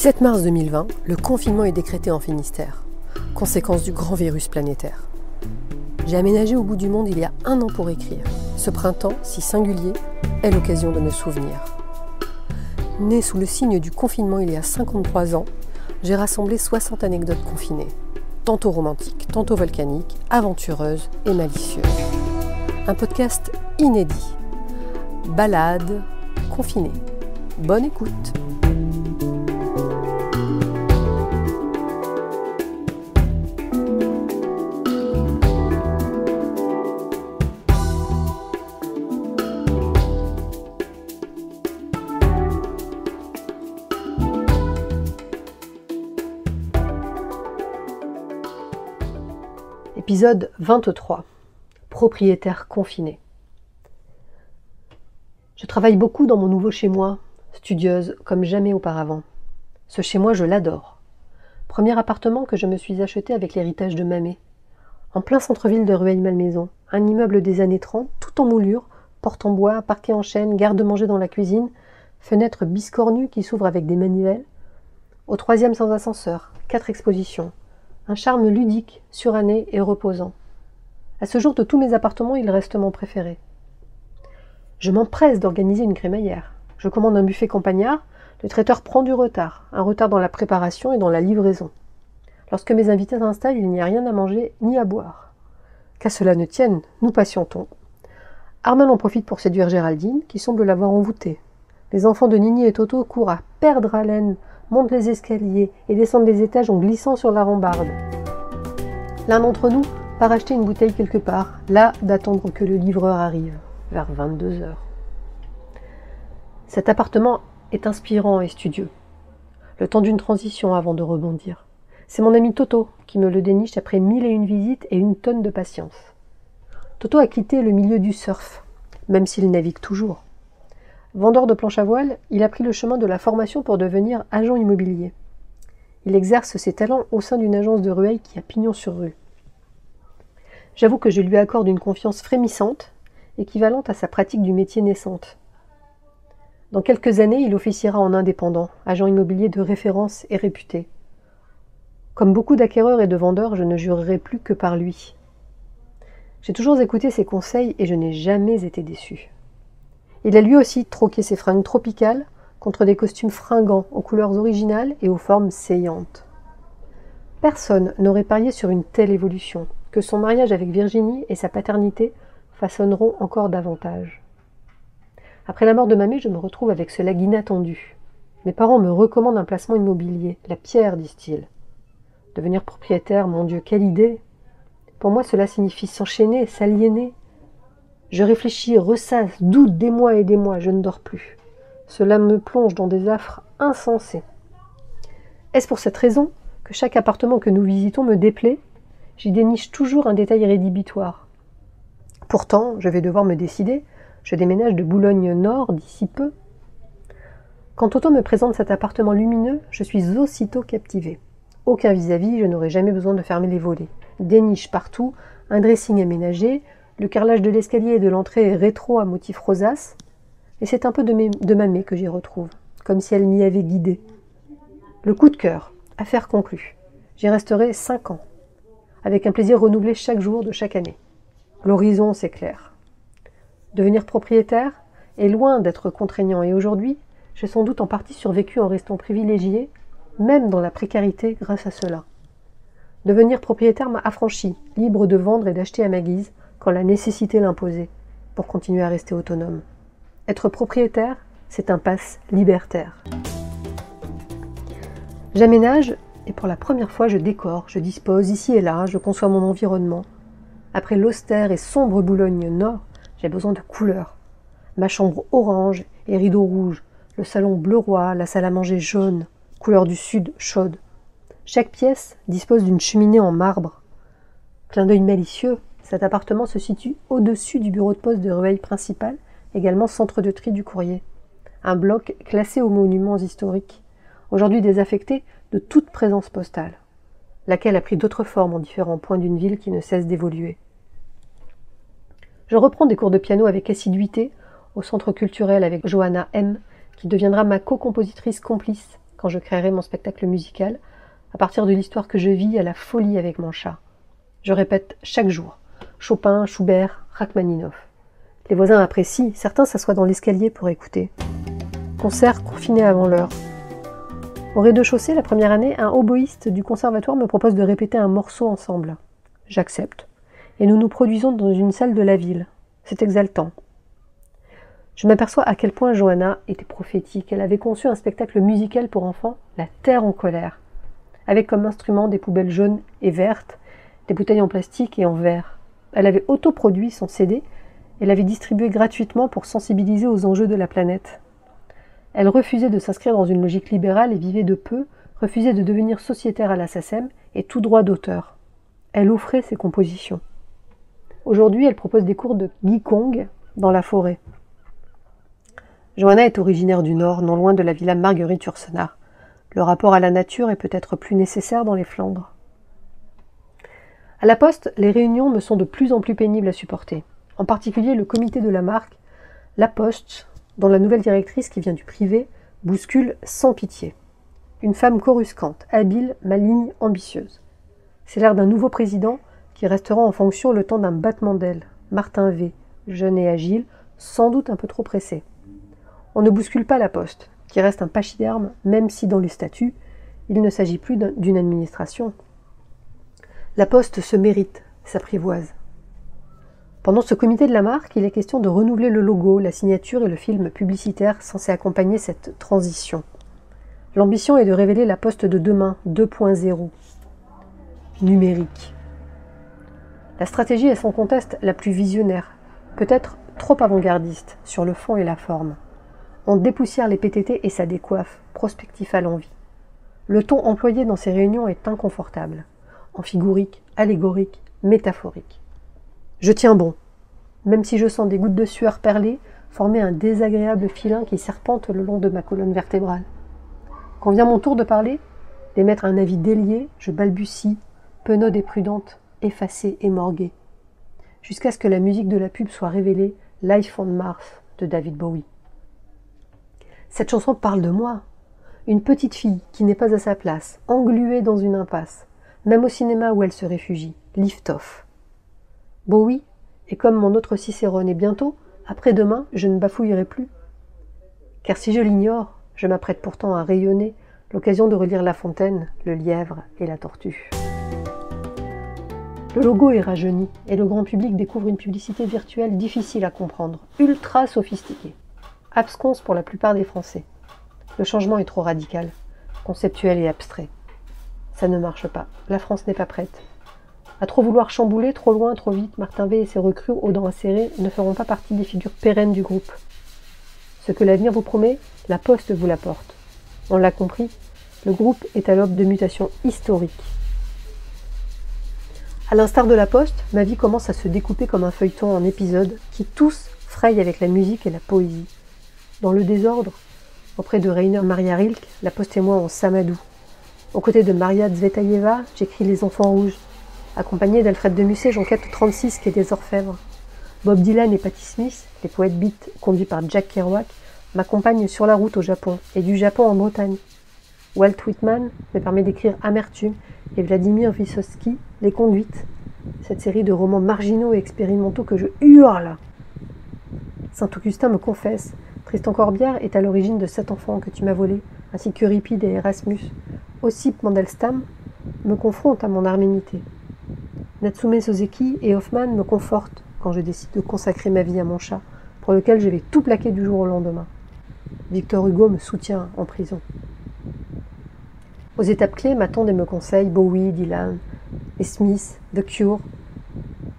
17 mars 2020, le confinement est décrété en Finistère, conséquence du grand virus planétaire. J'ai aménagé au bout du monde il y a 1 an pour écrire. Ce printemps, si singulier, est l'occasion de me souvenir. Né sous le signe du confinement il y a 53 ans, j'ai rassemblé 60 anecdotes confinées, tantôt romantiques, tantôt volcaniques, aventureuses et malicieuses. Un podcast inédit. Balade confinée. Bonne écoute. Épisode 23. Propriétaire confiné. Je travaille beaucoup dans mon nouveau chez-moi, studieuse comme jamais auparavant. Ce chez-moi, je l'adore. Premier appartement que je me suis acheté avec l'héritage de Mamé. En plein centre-ville de Rueil-Malmaison, un immeuble des années 30, tout en moulure, porte en bois, parquet en chêne, garde-manger dans la cuisine, fenêtre biscornue qui s'ouvre avec des manivelles. Au 3e sans ascenseur, 4 expositions. Un charme ludique, suranné et reposant. À ce jour de tous mes appartements, il reste mon préféré. Je m'empresse d'organiser une crémaillère. Je commande un buffet campagnard, le traiteur prend du retard, un retard dans la préparation et dans la livraison. Lorsque mes invités s'installent, il n'y a rien à manger ni à boire. Qu'à cela ne tienne, nous patientons. Armand en profite pour séduire Géraldine, qui semble l'avoir envoûtée. Les enfants de Nini et Toto courent à perdre haleine, montent les escaliers et descendent les étages en glissant sur la rambarde. L'un d'entre nous part acheter une bouteille quelque part, là d'attendre que le livreur arrive, vers 22 heures. Cet appartement est inspirant et studieux. Le temps d'une transition avant de rebondir. C'est mon ami Toto qui me le déniche après 1001 visites et 1 tonne de patience. Toto a quitté le milieu du surf, même s'il navigue toujours. Vendeur de planches à voile, il a pris le chemin de la formation pour devenir agent immobilier. Il exerce ses talents au sein d'une agence de Rueil qui a pignon sur rue. J'avoue que je lui accorde une confiance frémissante, équivalente à sa pratique du métier naissante. Dans quelques années, il officiera en indépendant, agent immobilier de référence et réputé. Comme beaucoup d'acquéreurs et de vendeurs, je ne jurerai plus que par lui. J'ai toujours écouté ses conseils et je n'ai jamais été déçu. Il a lui aussi troqué ses fringues tropicales contre des costumes fringants aux couleurs originales et aux formes saillantes. Personne n'aurait parié sur une telle évolution, que son mariage avec Virginie et sa paternité façonneront encore davantage. Après la mort de Mamé, je me retrouve avec ce legs inattendu. Mes parents me recommandent un placement immobilier, la pierre, disent-ils. Devenir propriétaire, mon Dieu, quelle idée! Pour moi, cela signifie s'enchaîner, s'aliéner. Je réfléchis, ressasse, doute des mois et des mois, je ne dors plus. Cela me plonge dans des affres insensés. Est-ce pour cette raison que chaque appartement que nous visitons me déplaît? J'y déniche toujours un détail rédhibitoire. Pourtant, je vais devoir me décider, je déménage de Boulogne-Nord d'ici peu. Quand Toto me présente cet appartement lumineux, je suis aussitôt captivée. Aucun vis-à-vis, je n'aurai jamais besoin de fermer les volets. Des niches partout, un dressing aménagé, le carrelage de l'escalier et de l'entrée est rétro à motif rosace, et c'est un peu de Mamé que j'y retrouve, comme si elle m'y avait guidée. Le coup de cœur, affaire conclue. J'y resterai 5 ans, avec un plaisir renouvelé chaque jour de chaque année. L'horizon s'éclaire. Devenir propriétaire est loin d'être contraignant, et aujourd'hui, j'ai sans doute en partie survécu en restant privilégiée, même dans la précarité grâce à cela. Devenir propriétaire m'a affranchie, libre de vendre et d'acheter à ma guise, quand la nécessité l'imposait, pour continuer à rester autonome. Être propriétaire, c'est un passe libertaire. J'aménage, et pour la première fois je décore, je dispose ici et là, je conçois mon environnement. Après l'austère et sombre Boulogne-Nord, j'ai besoin de couleurs. Ma chambre orange et rideaux rouges, le salon bleu roi, la salle à manger jaune, couleur du sud chaude. Chaque pièce dispose d'une cheminée en marbre. Clin d'œil malicieux, cet appartement se situe au-dessus du bureau de poste de Rueil principal, également centre de tri du courrier. Un bloc classé aux monuments historiques, aujourd'hui désaffecté de toute présence postale, laquelle a pris d'autres formes en différents points d'une ville qui ne cesse d'évoluer. Je reprends des cours de piano avec assiduité au centre culturel avec Johanna M, qui deviendra ma co-compositrice complice quand je créerai mon spectacle musical, à partir de l'histoire que je vis à la folie avec mon chat. Je répète chaque jour. Chopin, Schubert, Rachmaninoff. Les voisins apprécient, certains s'assoient dans l'escalier pour écouter. Concert confiné avant l'heure. Au rez-de-chaussée, la première année, un oboïste du conservatoire me propose de répéter un morceau ensemble. J'accepte. Et nous nous produisons dans une salle de la ville. C'est exaltant. Je m'aperçois à quel point Johanna était prophétique. Elle avait conçu un spectacle musical pour enfants, La Terre en colère, avec comme instrument des poubelles jaunes et vertes, des bouteilles en plastique et en verre. Elle avait autoproduit son CD et l'avait distribué gratuitement pour sensibiliser aux enjeux de la planète. Elle refusait de s'inscrire dans une logique libérale et vivait de peu, refusait de devenir sociétaire à la SACEM et tout droit d'auteur. Elle offrait ses compositions. Aujourd'hui, elle propose des cours de Gikong dans la forêt. Johanna est originaire du Nord, non loin de la villa Marguerite-Yourcenar. Le rapport à la nature est peut-être plus nécessaire dans les Flandres. À la Poste, les réunions me sont de plus en plus pénibles à supporter. En particulier le comité de la marque, La Poste, dont la nouvelle directrice qui vient du privé bouscule sans pitié. Une femme coruscante, habile, maligne, ambitieuse. C'est l'air d'un nouveau président qui restera en fonction le temps d'un battement d'ailes. Martin V, jeune et agile, sans doute un peu trop pressé. On ne bouscule pas la Poste, qui reste un pachyderme, même si dans les statuts, il ne s'agit plus d'une administration. La Poste se mérite, s'apprivoise. Pendant ce comité de la marque, il est question de renouveler le logo, la signature et le film publicitaire censé accompagner cette transition. L'ambition est de révéler la Poste de demain 2.0. Numérique. La stratégie est sans conteste la plus visionnaire, peut-être trop avant-gardiste, sur le fond et la forme. On dépoussière les PTT et ça décoiffe, prospectif à l'envi. Le ton employé dans ces réunions est inconfortable, amphigorique, allégorique, métaphorique. Je tiens bon, même si je sens des gouttes de sueur perlées former un désagréable filin qui serpente le long de ma colonne vertébrale. Quand vient mon tour de parler, d'émettre un avis délié, je balbutie, penaude et prudente, effacée et morguée, jusqu'à ce que la musique de la pub soit révélée, Life on Mars de David Bowie. Cette chanson parle de moi, une petite fille qui n'est pas à sa place, engluée dans une impasse, même au cinéma où elle se réfugie, lift off. Bowie est comme mon autre Cicérone et bientôt, après-demain, je ne bafouillerai plus. Car si je l'ignore, je m'apprête pourtant à rayonner, l'occasion de relire La Fontaine, le lièvre et la tortue. Le logo est rajeuni et le grand public découvre une publicité virtuelle difficile à comprendre, ultra sophistiquée. Absconce pour la plupart des Français. Le changement est trop radical, conceptuel et abstrait. Ça ne marche pas, la France n'est pas prête. À trop vouloir chambouler, trop loin, trop vite, Martin V et ses recrues aux dents acérées ne feront pas partie des figures pérennes du groupe. Ce que l'avenir vous promet, la Poste vous l'apporte. On l'a compris, le groupe est à l'aube de mutations historiques. À l'instar de la Poste, ma vie commence à se découper comme un feuilleton en épisodes qui tous frayent avec la musique et la poésie. Dans le désordre, auprès de Rainer Maria Rilke, la Poste et moi en Samadou. Aux côtés de Maria Tsvetaeva, j'écris Les Enfants Rouges. Accompagné d'Alfred de Musset, j'enquête 36 quai des Orfèvres. Bob Dylan et Patti Smith, les poètes beats conduits par Jack Kerouac, m'accompagnent sur la route au Japon et du Japon en Bretagne. Walt Whitman me permet d'écrire Amertume et Vladimir Vysotsky, Les Conduites, cette série de romans marginaux et expérimentaux que je hurle. Saint-Augustin me confesse, Tristan Corbière est à l'origine de 7 enfants que tu m'as volés, ainsi qu'Euripide et Erasmus. Ossip Mandelstam me confronte à mon arménité. Natsume Soseki et Hoffman me confortent quand je décide de consacrer ma vie à mon chat, pour lequel je vais tout plaquer du jour au lendemain. Victor Hugo me soutient en prison. Aux étapes clés m'attendent et me conseillent Bowie, Dylan, les Smiths, The Cure,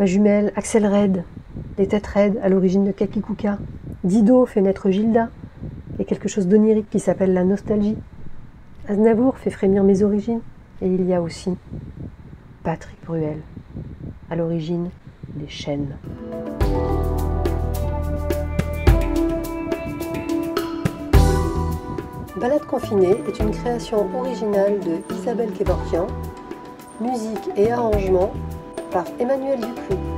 ma jumelle Axel Red, les têtes raides à l'origine de Kakikuka, Dido fait naître Gilda, et quelque chose d'onirique qui s'appelle la nostalgie. Aznavour fait frémir mes origines, et il y a aussi Patrick Bruel, à l'origine des chaînes. Balade confinée est une création originale de Isabelle Kevorkian, musique et arrangement par Emmanuel Dupuis.